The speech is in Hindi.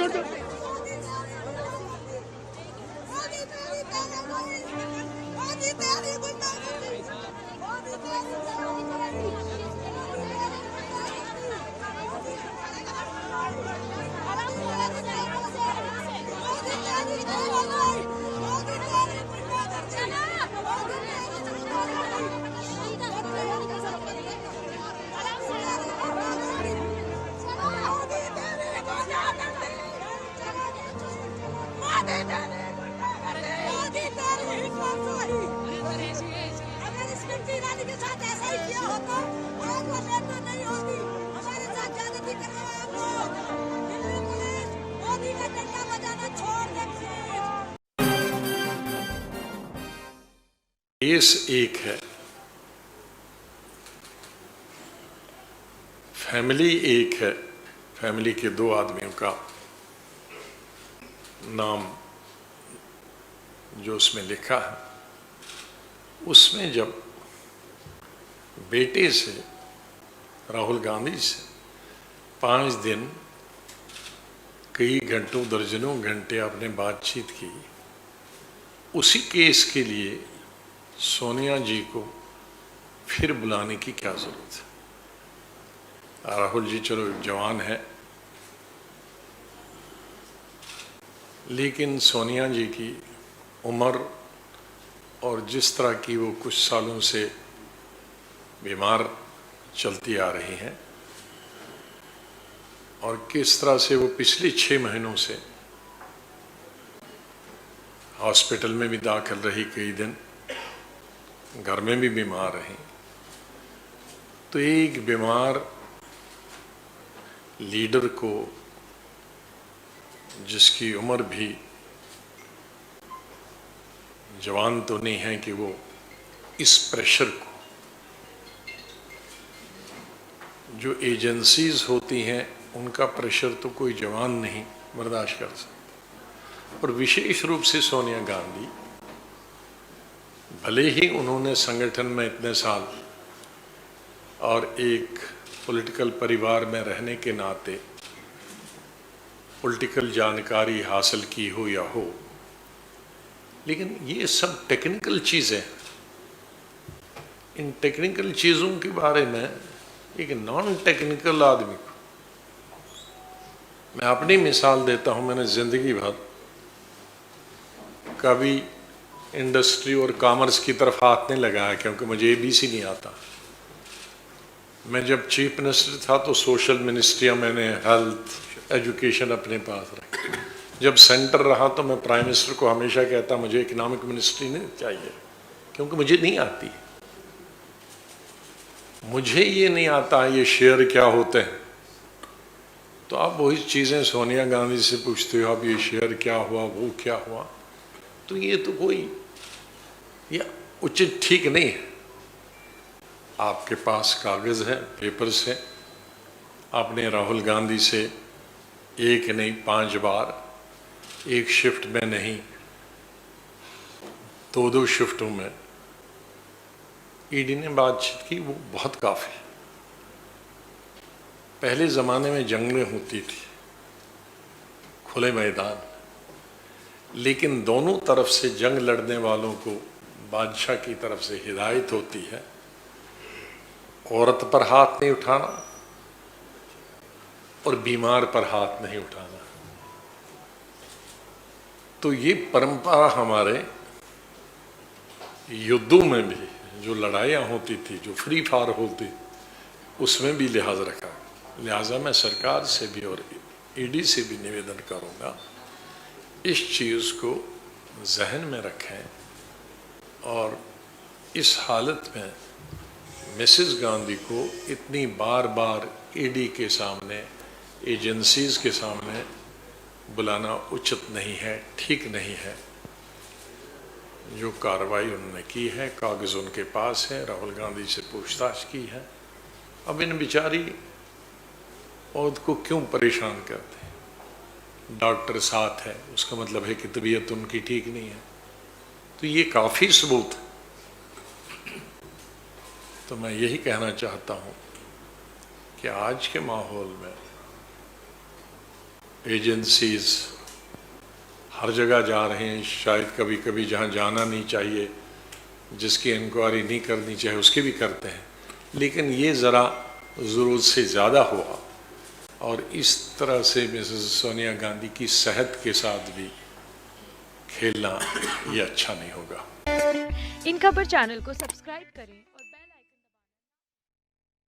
अगर स्मृति ईरानी के साथ ऐसा ही किया होता आज वो नेता नहीं होती। हमारे साथ ज्यादती करवाए आप लोग। दिल्ली पुलिस मोदी का डंडा बजाना छोड़ दे प्लीज। केस एक है, फैमिली एक है। फैमिली के दो आदमियों का नाम जो उसमें लिखा है, उसमें जब बेटे से राहुल गांधी से 5 दिन कई घंटों दर्जनों घंटे आपने बातचीत की, उसी केस के लिए सोनिया जी को फिर बुलाने की क्या जरूरत है? राहुल जी चलो जवान है, लेकिन सोनिया जी की उम्र और जिस तरह की वो कुछ सालों से बीमार चलती आ रही हैं और किस तरह से वो पिछले 6 महीनों से हॉस्पिटल में भी दाखिल रही, कई दिन घर में भी बीमार रही, तो एक बीमार लीडर को, जिसकी उम्र भी जवान तो नहीं है कि वो इस प्रेशर को, जो एजेंसीज होती हैं उनका प्रेशर तो कोई जवान नहीं बर्दाश्त कर सकता। और विशेष रूप से सोनिया गांधी, भले ही उन्होंने संगठन में इतने साल और एक पॉलिटिकल परिवार में रहने के नाते पॉलिटिकल जानकारी हासिल की हो या हो, लेकिन ये सब टेक्निकल चीज़ें, इन टेक्निकल चीज़ों के बारे में एक नॉन टेक्निकल आदमी को, मैं अपनी मिसाल देता हूँ, मैंने जिंदगी भर कभी इंडस्ट्री और कॉमर्स की तरफ हाथ नहीं लगाया क्योंकि मुझे ABC नहीं आता। मैं जब चीफ मिनिस्टर था तो सोशल मिनिस्ट्रियाँ मैंने, हेल्थ, एजुकेशन अपने पास रखी। जब सेंटर रहा तो मैं प्राइम मिनिस्टर को हमेशा कहता मुझे इकोनॉमिक मिनिस्ट्री नहीं चाहिए क्योंकि मुझे नहीं आती, मुझे ये नहीं आता ये शेयर क्या होते हैं। तो आप वही चीज़ें सोनिया गांधी से पूछते हो, अब ये शेयर क्या हुआ, वो क्या हुआ, तो ये तो कोई ये उचित ठीक नहीं है। आपके पास कागज़ है, पेपर्स है, आपने राहुल गांधी से एक नहीं 5 बार, एक शिफ्ट में नहीं 2-2 शिफ्टों में ईडी ने बातचीत की, वो बहुत काफ़ी। पहले ज़माने में जंगें होती थी खुले मैदान, लेकिन दोनों तरफ से जंग लड़ने वालों को बादशाह की तरफ से हिदायत होती है, औरत पर हाथ नहीं उठाना और बीमार पर हाथ नहीं उठाना। तो ये परंपरा हमारे युद्धों में भी, जो लड़ाइयाँ होती थी, जो फ्री फायर होती, उसमें भी लिहाज रखा। लिहाजा मैं सरकार से भी और ईडी से भी निवेदन करूँगा, इस चीज़ को जहन में रखें और इस हालत में मिसेस गांधी को इतनी बार बार ईडी के सामने, एजेंसीज के सामने बुलाना उचित नहीं है, ठीक नहीं है। जो कार्रवाई उन्होंने की है, कागज़ उनके पास है, राहुल गांधी से पूछताछ की है, अब इन बेचारी औरत को क्यों परेशान करते हैं? डॉक्टर साथ है, उसका मतलब है कि तबीयत उनकी ठीक नहीं है, तो ये काफ़ी सबूत है। तो मैं यही कहना चाहता हूँ कि आज के माहौल में एजेंसीज हर जगह जा रहे हैं, शायद कभी कभी जहाँ जाना नहीं चाहिए, जिसकी इंक्वायरी नहीं करनी चाहिए उसकी भी करते हैं, लेकिन ये ज़रा ज़रूरत से ज़्यादा हुआ और इस तरह से मिसेस सोनिया गांधी की सेहत के साथ भी खेलना ये अच्छा नहीं होगा। इन खबर चैनल को सब्सक्राइब करें।